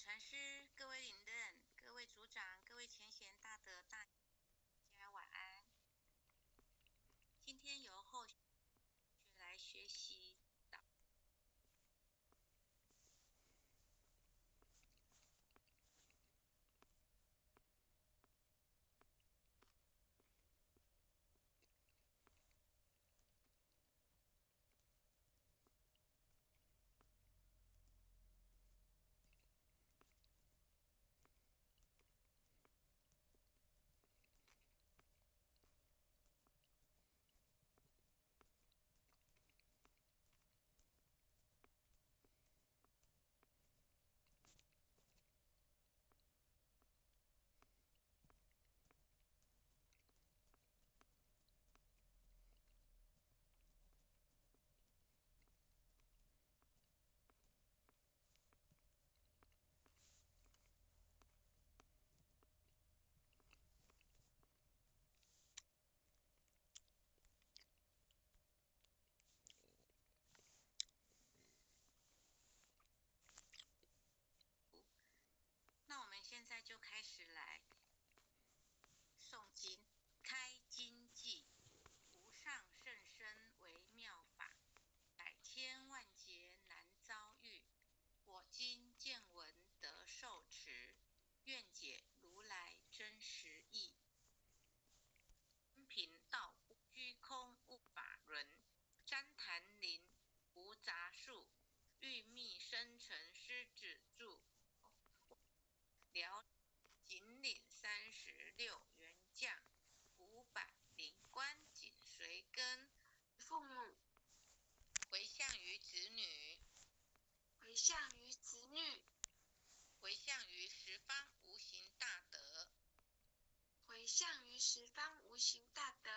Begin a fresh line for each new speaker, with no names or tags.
禅师、各位领任、各位组长、各位前贤大德大家晚安。今天由后学来学习那我们现在就开始来诵经。开经记，无上甚深微妙法，百千万劫难遭遇。我今见闻得受持，愿解如来真实义。贫道虚空无法轮，旃檀林无杂树，玉密生尘狮子住。辽锦岭36员将，500关紧随跟。父母回向于子女，回向于子女，回向于十方无形大德，回向于十方无形大德。